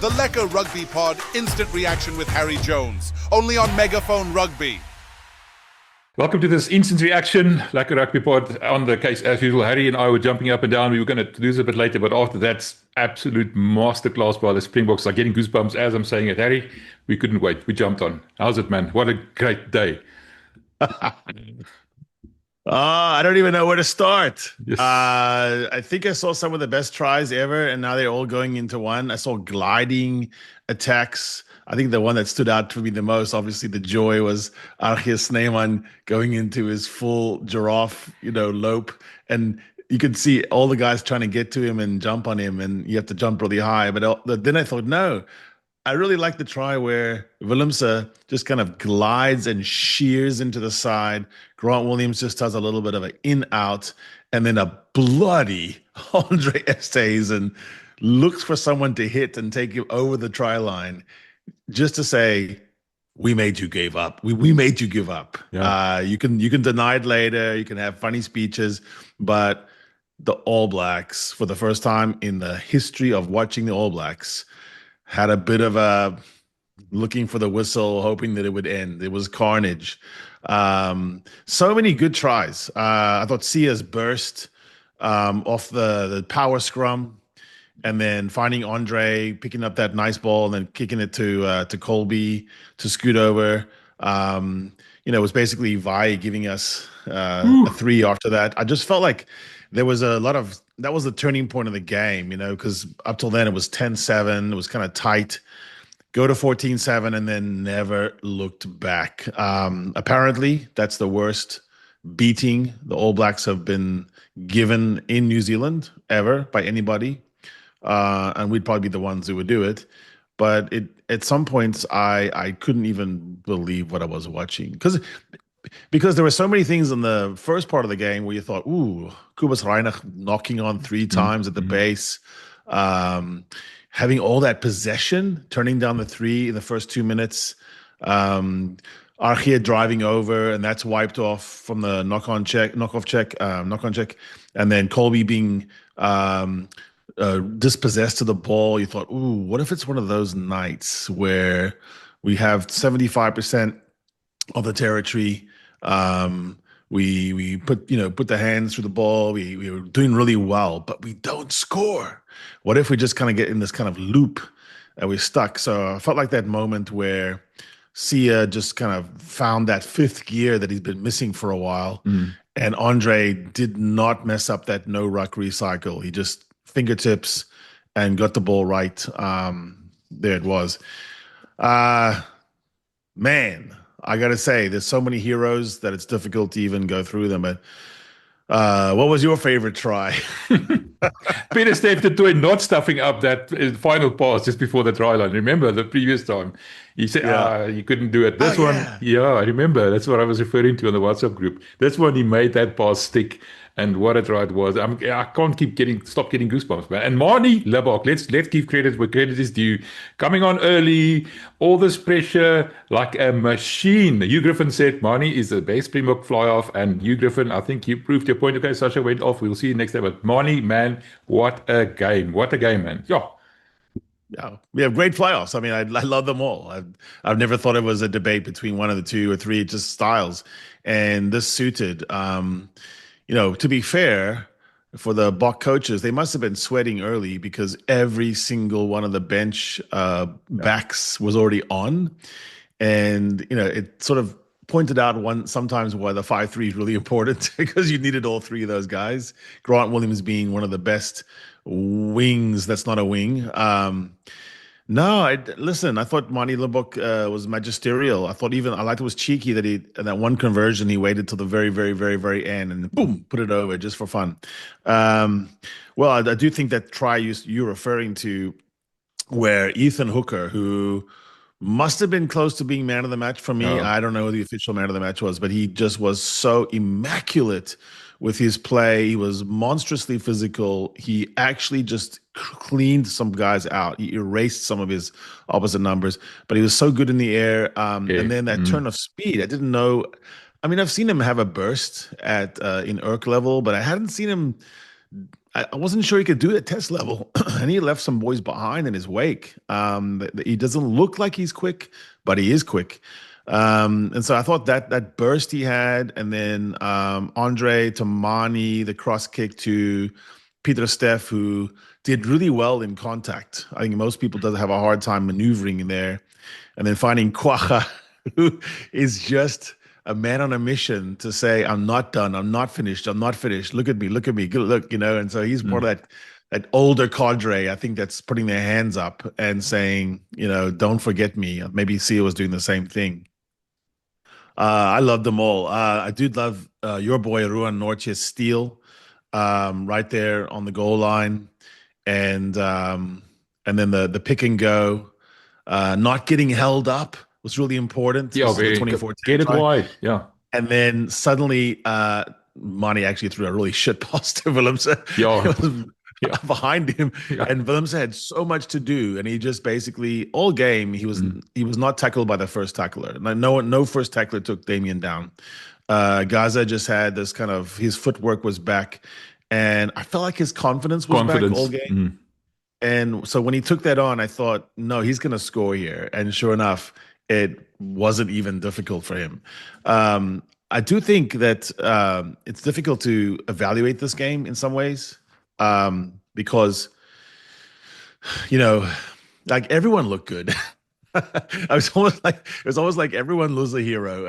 The Lekker Rugby Pod Instant Reaction with Harry Jones. Only on Megaphone Rugby. Welcome to this instant reaction, Lekker Rugby Pod. On the case, as usual, Harry and I were jumping up and down. We were going to do this a bit later, but after that, absolute masterclass by the Springboks. I'm getting goosebumps as I'm saying it. Harry, we couldn't wait. We jumped on. How's it, man? What a great day. I don't even know where to start. Yes. I think I saw some of the best tries ever, and now they're all going into one. I saw gliding attacks. I think the one that stood out for me the most, obviously, the joy was Archie Sneeman going into his full giraffe, lope, and you could see all the guys trying to get to him and jump on him, and you have to jump really high. But then I thought, no. I really like the try where Willemse just kind of glides and shears into the side. Grant Williams just does a little bit of an in-out, and then a bloody Andre Estes and looks for someone to hit and take him over the try line just to say, we made you give up. We made you give up. Yeah. You can deny it later. You can have funny speeches, but the All Blacks, for the first time in the history of watching the All Blacks, had a bit of a looking for the whistle, hoping that it would end. It was carnage. So many good tries. I thought Sia's burst off the power scrum, and then finding Andre, picking up that nice ball, and then kicking it to Colby to scoot over. It was basically Vi giving us a 3 after that. I just felt like there was a lot of that was the turning point of the game, because up till then it was 10-7. It was kind of tight. Go to 14-7 and then never looked back. Apparently, that's the worst beating the All Blacks have been given in New Zealand ever by anybody. And we'd probably be the ones who would do it. But at some points, I couldn't even believe what I was watching. Because there were so many things in the first part of the game where you thought, ooh, Kubas Reinach knocking on 3 times at the base, having all that possession, turning down the 3 in the first 2 minutes, Archie driving over, and that's wiped off from the knock-on check, and then Colby being dispossessed to the ball. You thought, ooh, what if it's one of those nights where we have 75% of the territory? We put the hands through the ball. We were doing really well, but we don't score. What if we just kind of get in this kind of loop and we're stuck? So I felt like that moment where Sia just kind of found that 5th gear that he's been missing for a while. And Andre did not mess up that no ruck recycle. He just fingertips and got the ball right. There it was. Man, I got to say, there's so many heroes that it's difficult to even go through them. But what was your favorite try? Pieter-Steph du Toit not stuffing up that final pass just before the try line. Remember the previous time? He said, you couldn't do it. This one, I remember. That's what I was referring to on the WhatsApp group. That's when he made that pass stick. And what a try it was. I can't stop getting goosebumps, man. And Marnie Lebok, let's give credit where credit is due. Coming on early, all this pressure, like a machine. Hugh Griffin said Marnie is the best Springbok fly-off. And Hugh Griffin, I think you proved your point. Okay, Sasha went off. We'll see you next time. But Marnie, man, what a game. What a game, man. Yeah, we have great playoffs. I mean, I love them all. I've never thought it was a debate between one of the 2 or 3, just styles. And this suited. To be fair, for the Boks coaches, they must have been sweating early because every single one of the bench backs was already on. And, it sort of pointed out sometimes why the 5-3 is really important because you needed all 3 of those guys. Grant Williams being one of the best wings that's not a wing. Listen, I thought Marnie Lebok was magisterial. I liked it was cheeky that that one conversion, he waited till the very, very, very, very end and boom, put it over just for fun. I do think that try you're referring to where Ethan Hooker, who must have been close to being man of the match for me. I don't know who the official man of the match was, but he just was so immaculate with his play. He was monstrously physical. He actually just cleaned some guys out. He erased some of his opposite numbers, but he was so good in the air. And then that turn of speed, I didn't know. I mean, I've seen him have a burst in Urk level, but I hadn't seen him I wasn't sure he could do it at test level, and he left some boys behind in his wake. He doesn't look like he's quick, but he is quick. And so I thought that burst he had, and then Andre Tamani, the cross kick to Pieter-Steph, who did really well in contact. I think most people does have a hard time maneuvering in there, and then finding Kwacha, who is just a man on a mission to say, I'm not done, I'm not finished, I'm not finished. Look at me, good look, And so he's part of that older cadre, I think, that's putting their hands up and saying, don't forget me. Maybe Sia was doing the same thing. I love them all. I do love your boy Ruan Norche's steal right there on the goal line, and then the pick and go, not getting held up was really important. Yeah, the 24 get it wide. Yeah. And then suddenly, Mani actually threw a really shit pass to Willemse. Yeah. Behind him. Yeah. And Willemse had so much to do. And he just basically, all game, he was not tackled by the first tackler. No first tackler took Damian down. Gaza just had this kind of, his footwork was back. And I felt like his confidence was back all game. And so when he took that on, I thought, no, he's going to score here. And sure enough, it wasn't even difficult for him. I do think that it's difficult to evaluate this game in some ways because, like everyone looked good. It was almost like everyone was a hero,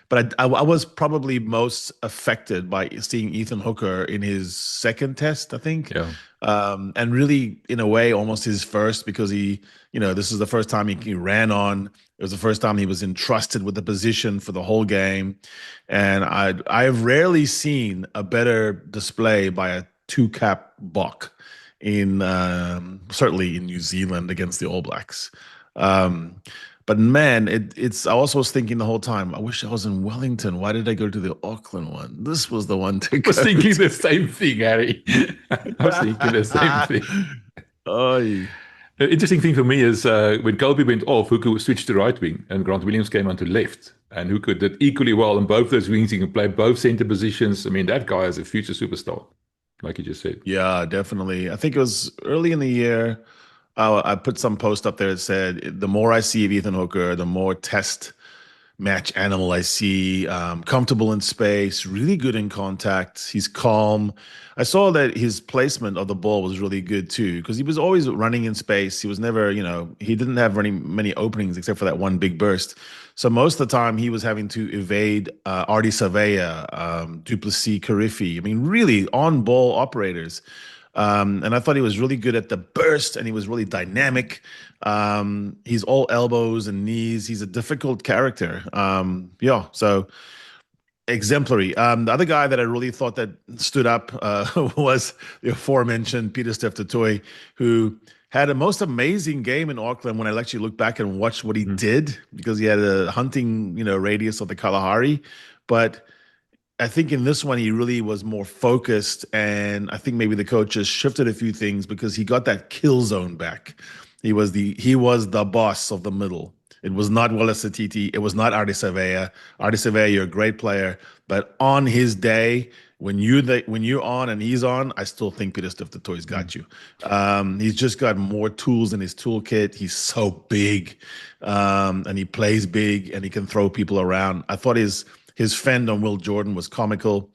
but I was probably most affected by seeing Ethan Hooker in his second test, I think, and really in a way almost his first, because this is the first time he ran on. It was the first time he was entrusted with the position for the whole game, and I've rarely seen a better display by a two-cap Bok in certainly in New Zealand against the All Blacks. But man, it's. I also was thinking the whole time, I wish I was in Wellington. Why did I go to the Auckland one? This was the one to go. I was thinking the same thing, Harry. I was thinking the same thing. Oh. The interesting thing for me is when Colby went off, Hooker switched to right wing and Grant Williams came onto left. And Hooker did equally well on both those wings. He can play both center positions. I mean, that guy is a future superstar, like you just said. Yeah, definitely. I think it was early in the year. I put some post up there that said, the more I see of Ethan Hooker, the more test match animal I see, comfortable in space, really good in contact. He's calm. I saw that his placement of the ball was really good too, because he was always running in space. He was never, he didn't have many openings except for that one big burst. So most of the time he was having to evade Artie Savea, Duplessis, Karifi. I mean, really on-ball operators. And I thought he was really good at the burst, and he was really dynamic. He's all elbows and knees. He's a difficult character. So exemplary. The other guy that I really thought that stood up was the aforementioned Pieter-Steph du Toit, who had a most amazing game in Auckland when I actually looked back and watched what he did, because he had a hunting, radius of the Kalahari. But I think in this one, he really was more focused, and I think maybe the coach just shifted a few things because he got that kill zone back. He was the boss of the middle. It was not Wallace Satiti. It was not Artie Savea. Artie Savea, you're a great player, but on his day, when you're on and he's on, I still think Pieter-Steph du Toit's got you. He's just got more tools in his toolkit. He's so big, and he plays big, and he can throw people around. I thought his fend on Will Jordan was comical.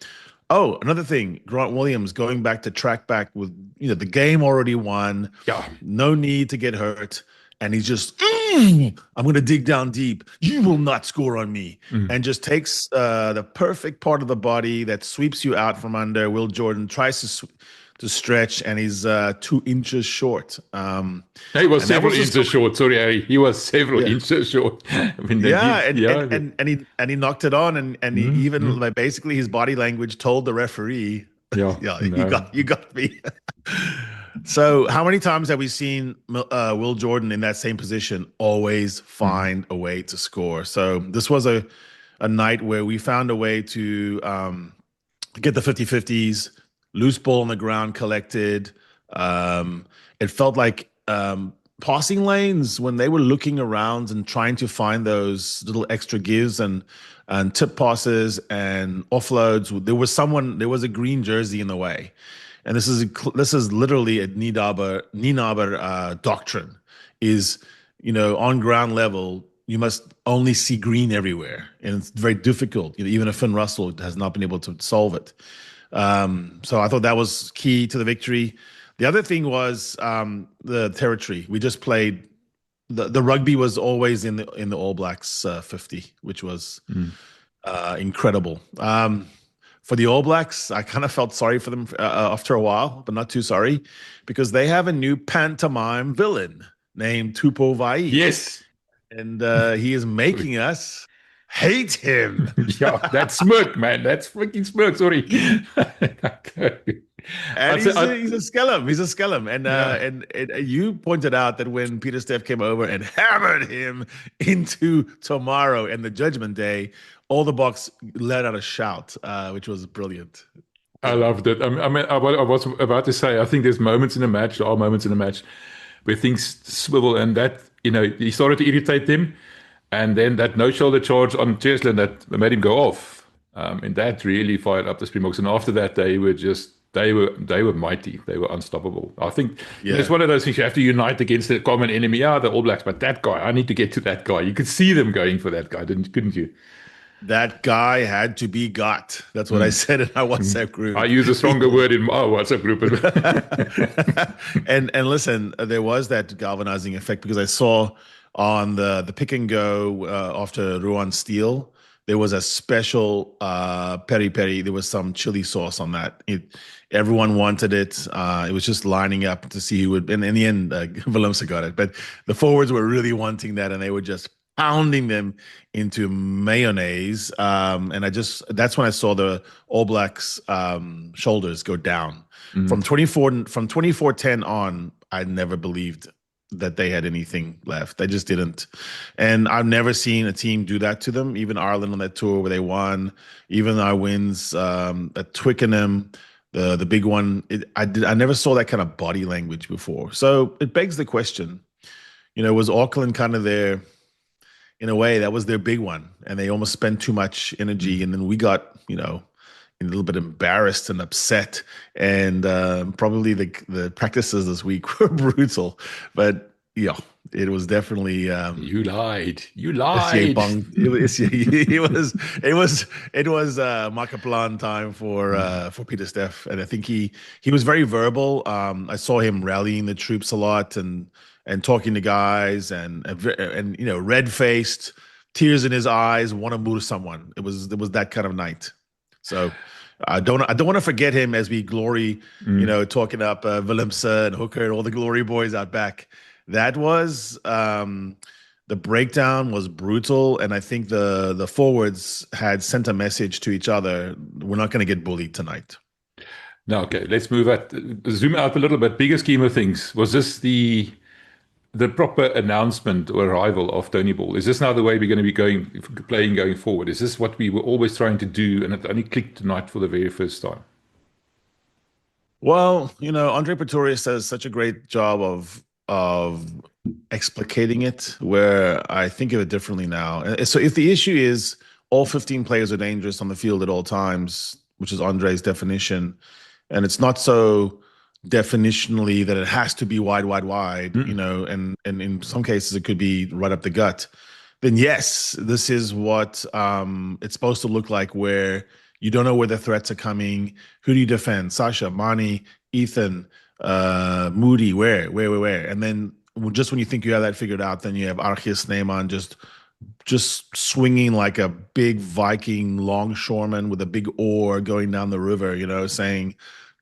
Oh, another thing, Grant Williams going back to track back with, the game already won. Yeah. No need to get hurt. And he's just, I'm going to dig down deep. You will not score on me. And just takes the perfect part of the body that sweeps you out from under. Will Jordan tries to stretch, and he's 2 inches short. He was several inches short. Sorry, Harry. He was several inches short. I mean, and he knocked it on, and he even like basically his body language told the referee, you got me. So how many times have we seen Will Jordan in that same position always find a way to score? So this was a night where we found a way to get the 50-50s. Loose ball on the ground collected. It felt like passing lanes, when they were looking around and trying to find those little extra gives and tip passes and offloads, there was a green jersey in the way. and this is literally a Nienaber doctrine, is, on ground level, you must only see green everywhere, and it's very difficult. Even a Finn Russell has not been able to solve it. So I thought that was key to the victory. The other thing was the territory. We just played. The rugby was always in the All Blacks 50, which was incredible. For the All Blacks, I kind of felt sorry for them after a while, but not too sorry, because they have a new pantomime villain named Tupou Vai. Yes. And he is making us hate him. Yeah, that smirk, man. That's freaking smirk. Sorry. And he's a skellum. He's a skellum. And you pointed out that when Pieter-Steph came over and hammered him into tomorrow and the Judgment Day, all the Boks let out a shout, which was brilliant. I loved it. I was about to say, I think there are moments in the match where things swivel, and that, he started to irritate them. And then that no-shoulder charge on Cheslin that made him go off. And that really fired up the Springboks. And after that, they were mighty. They were unstoppable. I think it's one of those things you have to unite against the common enemy. Yeah, the All Blacks, but that guy, I need to get to that guy. You could see them going for that guy, couldn't you? That guy had to be got. That's what I said in our WhatsApp group. I use a stronger word in my WhatsApp group. and listen, there was that galvanizing effect, because I saw on the pick and go after Ruan Steele, there was a special peri-peri. There was some chili sauce on that. Everyone wanted it. It was just lining up to see who would. And in the end, Willemse got it. But the forwards were really wanting that, and they were just pounding them into mayonnaise. And that's when I saw the All Blacks shoulders go down. From 24-10 on, I never believed that they had anything left. They just didn't. And I've never seen a team do that to them. Even Ireland on that tour where they won, even our wins at Twickenham, the big one. I never saw that kind of body language before. So it begs the question, was Auckland kind of their, in a way, that was their big one, and they almost spent too much energy, and then we got, a little bit embarrassed and upset, and probably the practices this week were brutal, but it was definitely you lied. It was market plan time for Pieter-Steph, and I think he was very verbal. I saw him rallying the troops a lot and talking to guys, and red faced, tears in his eyes, want to move someone. It was that kind of night. So I don't want to forget him as we glory, talking up Willemse and Hooker and all the glory boys out back. That was the breakdown was brutal, and I think the forwards had sent a message to each other: we're not going to get bullied tonight. No, okay. Let's zoom out a little bit. Bigger scheme of things. Was this the proper announcement or arrival of Tony Ball? Is this now the way we're going to be playing going forward? Is this what we were always trying to do, and it only clicked tonight for the very first time? Well, Andre Pretorius does such a great job of explicating it, where I think of it differently now. So if the issue is all 15 players are dangerous on the field at all times, which is Andre's definition, and it's not so definitionally that it has to be wide, and in some cases it could be right up the gut, then yes, this is what it's supposed to look like, where you don't know where the threats are coming. Who do you defend? Sasha, Mani, Ethan, Moody, where? And then just when you think you have that figured out, then you have Argis Neyman just swinging like a big Viking longshoreman with a big oar going down the river, saying,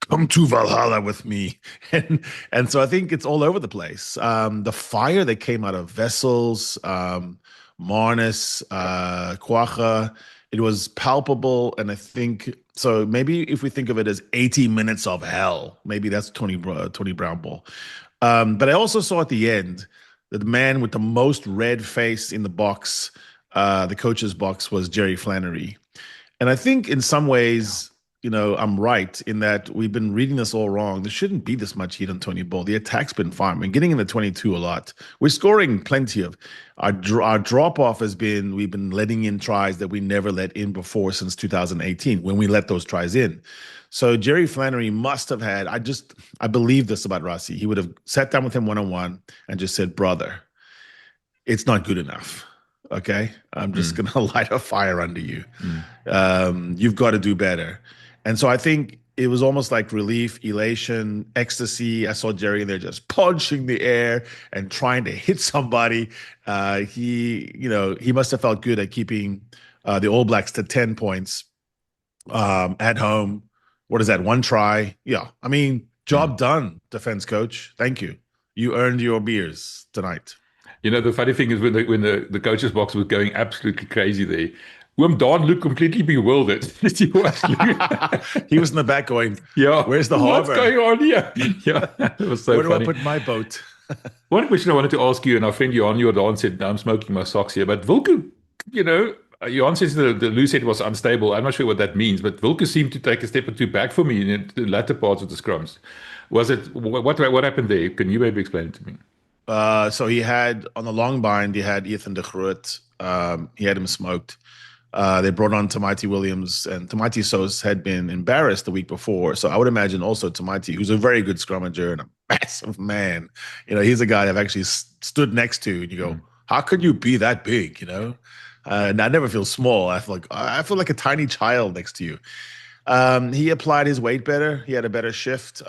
"Come to Valhalla with me." And so I think it's all over the place. The fire that came out of Vessels, Marnus, Kwacha, it was palpable. And I think, so maybe if we think of it as 80 minutes of hell, maybe that's Tony Brown Ball. But I also saw at the end that the man with the most red face in the box, the coach's box, was Jerry Flannery. And I think in some ways, I'm right in that we've been reading this all wrong. There shouldn't be this much heat on Tony Ball. The attack's been fine. We're getting in the 22 a lot. We're scoring plenty of. Our drop off has been, we've been letting in tries that we never let in before since 2018 when we let those tries in. So Jerry Flannery must have had, I believe this about Rassie. He would have sat down with him one-on-one and just said, brother, it's not good enough. Okay, I'm just going to light a fire under you. You've got to do better. And so I think it was almost like relief, elation, ecstasy. I saw Jerry in there just punching the air and trying to hit somebody. He must have felt good at keeping the All Blacks to 10 points at home. What is that? One try. Yeah. I mean, job done, defense coach. Thank you. You earned your beers tonight. The funny thing is when the coach's box was going absolutely crazy there, Don looked completely bewildered. He was in the back going, yeah, where's the harbor? What's going on here? Yeah, it was so Where funny. do I put my boat? One question I wanted to ask you, and our friend Johan said, I'm smoking my socks here, but Wilco, Johan says the loose head was unstable. I'm not sure what that means, but Wilco seemed to take a step or two back for me in the latter parts of the scrums. Was it, what happened there? Can you maybe explain it to me? So he had, on the long bind, he had Ethan de Groot. He had him smoked. They brought on Damian Willemse, and Tamaiti Sos had been embarrassed the week before. So I would imagine also Tamaiti, who's a very good scrummager and a massive man, he's a guy I've actually stood next to, and you go, how could you be that big, And I never feel small. I feel like a tiny child next to you. He applied his weight better. He had a better shift.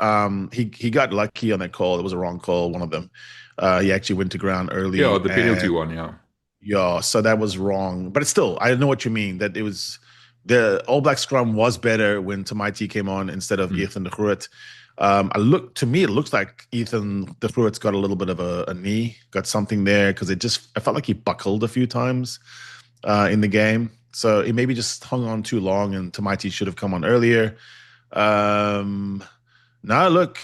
He got lucky on that call. It was a wrong call, one of them. He actually went to ground early. Yeah, the penalty one, yeah. Yeah, so that was wrong. But it's still, I know what you mean, that it was, the All Black scrum was better when Tamaiti came on instead of Ethan de Groot. To me, it looks like Ethan de Groot's got a little bit of a knee, got something there, because I felt like he buckled a few times in the game. So it maybe just hung on too long, and Tamaiti should have come on earlier. Now, look,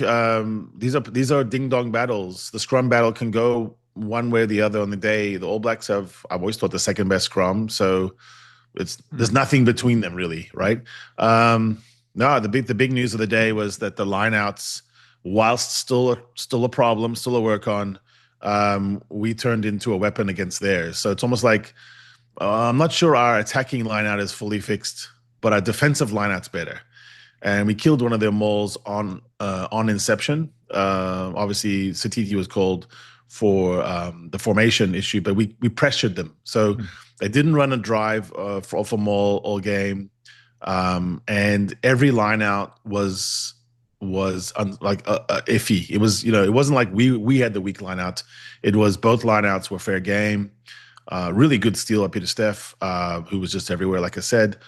these are ding-dong battles. The scrum battle can go one way or the other on the day. The All Blacks have, I've always thought, the second best scrum, so there's nothing between them really, right? No, the big news of the day was that the lineouts, whilst still a problem, still a work on, we turned into a weapon against theirs. So it's almost like I'm not sure our attacking lineout is fully fixed, but our defensive lineout's better. And we killed one of their mauls on inception. Obviously, Satiti was called for the formation issue, but we pressured them. So they didn't run a drive for maul all game. And every line out was iffy. It was, it wasn't like we had the weak line out. It was both line outs were fair game. Really good steal of Pieter-Steph, who was just everywhere, like I said.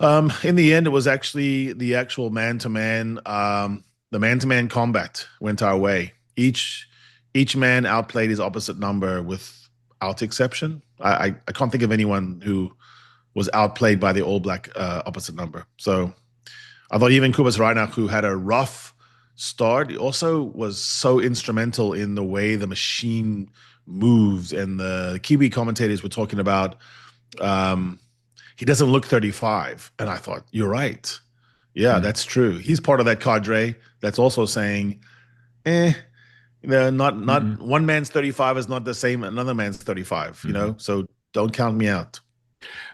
In the end, it was actually the actual man-to-man, the man-to-man combat went our way. Each man outplayed his opposite number without exception. I can't think of anyone who was outplayed by the All Black opposite number. So I thought even Kubas Reinach, who had a rough start, he also was so instrumental in the way the machine moves. And the Kiwi commentators were talking about he doesn't look 35. And I thought, you're right. Yeah, that's true. He's part of that cadre that's also saying, not one man's 35 is not the same another man's 35, so don't count me out.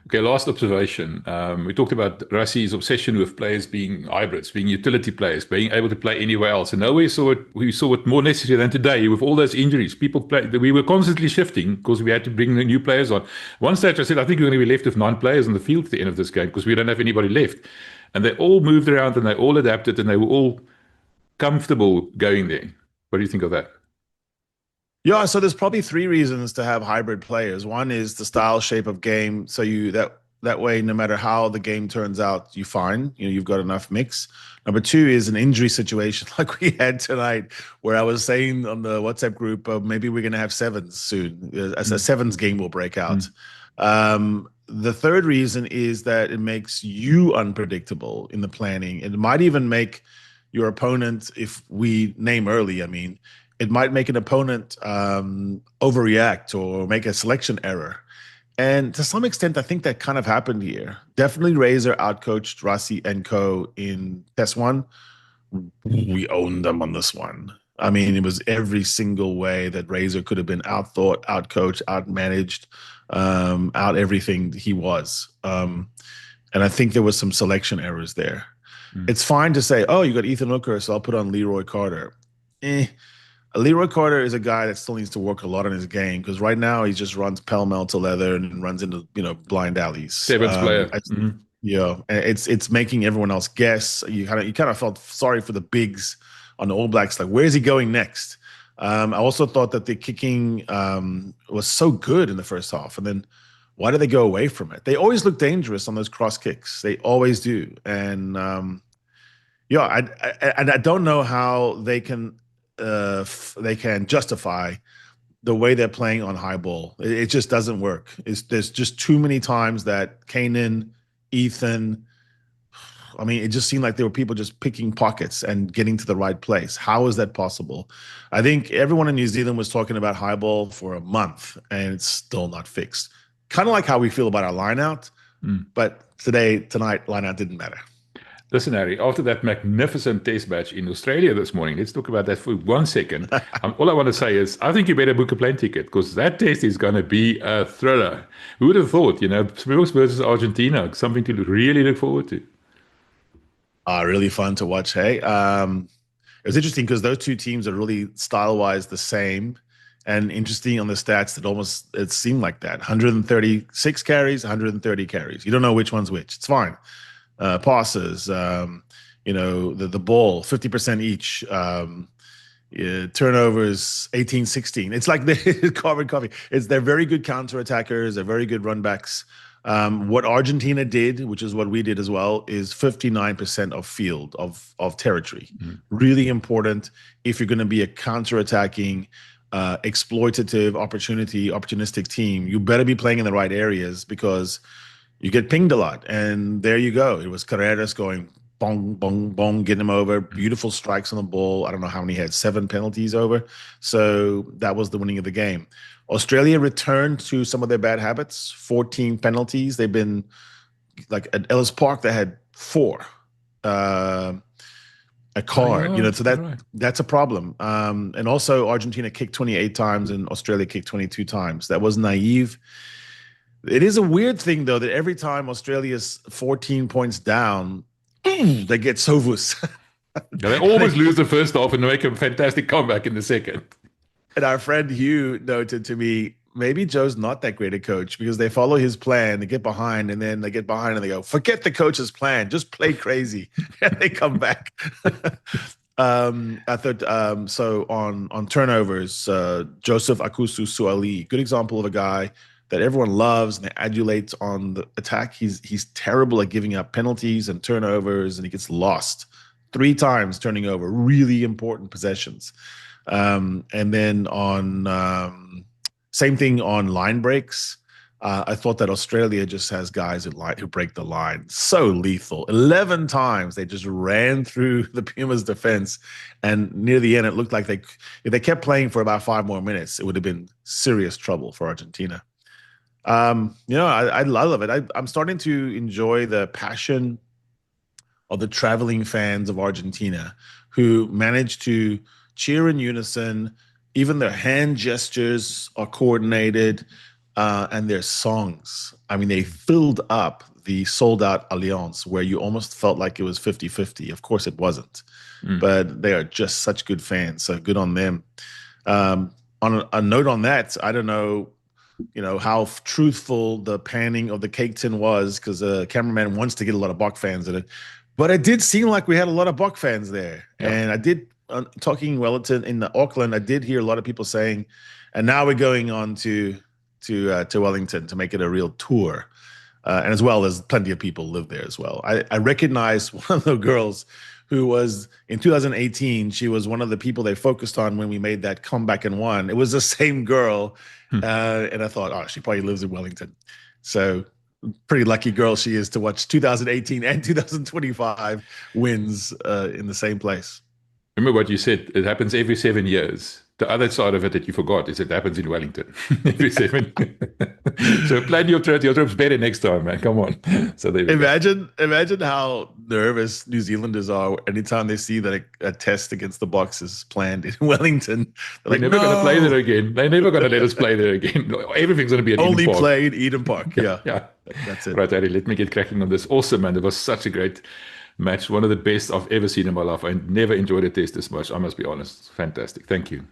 Okay, last observation. We talked about Rassie's obsession with players being hybrids, being utility players, being able to play anywhere else. And now we saw it more necessary than today with all those injuries. We were constantly shifting because we had to bring the new players on. One stage I said, I think we're going to be left with 9 players on the field at the end of this game because we don't have anybody left. And they all moved around and they all adapted and they were all comfortable going there. What do you think of that? Yeah, so there's probably 3 reasons to have hybrid players. One is the style, shape of game. So that way, no matter how the game turns out, you find you've got enough mix. Number 2 is an injury situation like we had tonight, where I was saying on the WhatsApp group, maybe we're going to have 7s soon. As a 7s game will break out. The third reason is that it makes you unpredictable in the planning. It might even make your opponent, if we name early, it might make an opponent overreact or make a selection error. And to some extent, I think that kind of happened here. Definitely Razor outcoached Rossi and co in test one. We owned them on this one. I mean, it was every single way that Razor could have been outthought, outcoached, outmanaged, out everything he was. And I think there was some selection errors there. It's fine to say, oh, you got Ethan Hooker, so I'll put on Leroy Carter. Leroy Carter is a guy that still needs to work a lot on his game because right now he just runs pell-mell to leather and runs into blind alleys. Seventh player. Yeah, and it's making everyone else guess. You kind of felt sorry for the bigs on the All Blacks. Like, where's he going next? I also thought that the kicking was so good in the first half, and then why do they go away from it? They always look dangerous on those cross kicks. They always do, and I don't know how they can justify the way they're playing on high ball. It just doesn't work. There's just too many times that Kanan, Ethan, I mean, it just seemed like there were people just picking pockets and getting to the right place. How is that possible? I think everyone in New Zealand was talking about high ball for a month, and it's still not fixed. Kind of like how we feel about our line out, but tonight, line out didn't matter. Listen, Harry, after that magnificent test match in Australia this morning, let's talk about that for 1 second. All I want to say is, I think you better book a plane ticket because that test is going to be a thriller. Who would have thought, Springboks versus Argentina, something to really look forward to. Really fun to watch, hey? It was interesting because those two teams are really style-wise the same, and interesting on the stats that it seemed like that. 136 carries, 130 carries. You don't know which one's which. It's fine. Passes, the ball, 50% each, turnovers, 18-16. It's like the carbon copy. They're very good counterattackers. They're very good runbacks. What Argentina did, which is what we did as well, is 59% of field, of territory. Really important if you're going to be a counterattacking, exploitative, opportunistic team. You better be playing in the right areas because you get pinged a lot. And there you go. It was Carreras going bong, bong, bong, getting him over. Beautiful strikes on the ball. I don't know how many he had, 7 penalties over. So that was the winning of the game. Australia returned to some of their bad habits, 14 penalties. They've been, like at Ellis Park, they had 4. A card, so that's a problem. And also Argentina kicked 28 times and Australia kicked 22 times. That was naive. It is a weird thing, though, that every time Australia's 14 points down, they get Sovus. They always lose the first half and make a fantastic comeback in the second. And our friend Hugh noted to me, maybe Joe's not that great a coach because they follow his plan, they get behind, and then they get behind and they go, forget the coach's plan, just play crazy. And they come back. I thought, so on turnovers, Joseph Akusu Suali, good example of a guy that everyone loves and they adulate on the attack. He's terrible at giving up penalties and turnovers, and he gets lost 3 times turning over really important possessions. And then on same thing on line breaks. I thought that Australia just has guys who break the line. So lethal. 11 times they just ran through the Pumas' defense, and near the end it looked like if they kept playing for about 5 more minutes, it would have been serious trouble for Argentina. I love it. I'm starting to enjoy the passion of the traveling fans of Argentina who manage to cheer in unison. Even their hand gestures are coordinated, and their songs. I mean, they filled up the sold-out Allianz where you almost felt like it was 50-50. Of course it wasn't, but they are just such good fans, so good on them. On a note on that, I don't know, how truthful the panning of the cake tin was because the cameraman wants to get a lot of Bok fans in it. But it did seem like we had a lot of Bok fans there. Yep. And I did, talking Wellington in Auckland, I did hear a lot of people saying, and now we're going on to Wellington to make it a real tour. And as well as plenty of people live there as well. I recognized one of the girls who was, in 2018, she was one of the people they focused on when we made that comeback and won. It was the same girl. And I thought, she probably lives in Wellington. So pretty lucky girl she is to watch 2018 and 2025 wins in the same place. Remember what you said, it happens every 7 years. the other side of it that you forgot is it happens in Wellington every 7. So plan your trips better next time, man. Come on. So there we go. Imagine how nervous New Zealanders are anytime they see that a test against the Boks is planned in Wellington. They're never going to play there again. They're never going to let us play there again. Everything's going to be an only Eden Park. play in Eden Park. Yeah. That's it. Right, Harry, let me get cracking on this. Awesome, man. It was such a great match. One of the best I've ever seen in my life. I never enjoyed a test this much. I must be honest. Fantastic. Thank you.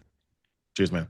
Cheers, man.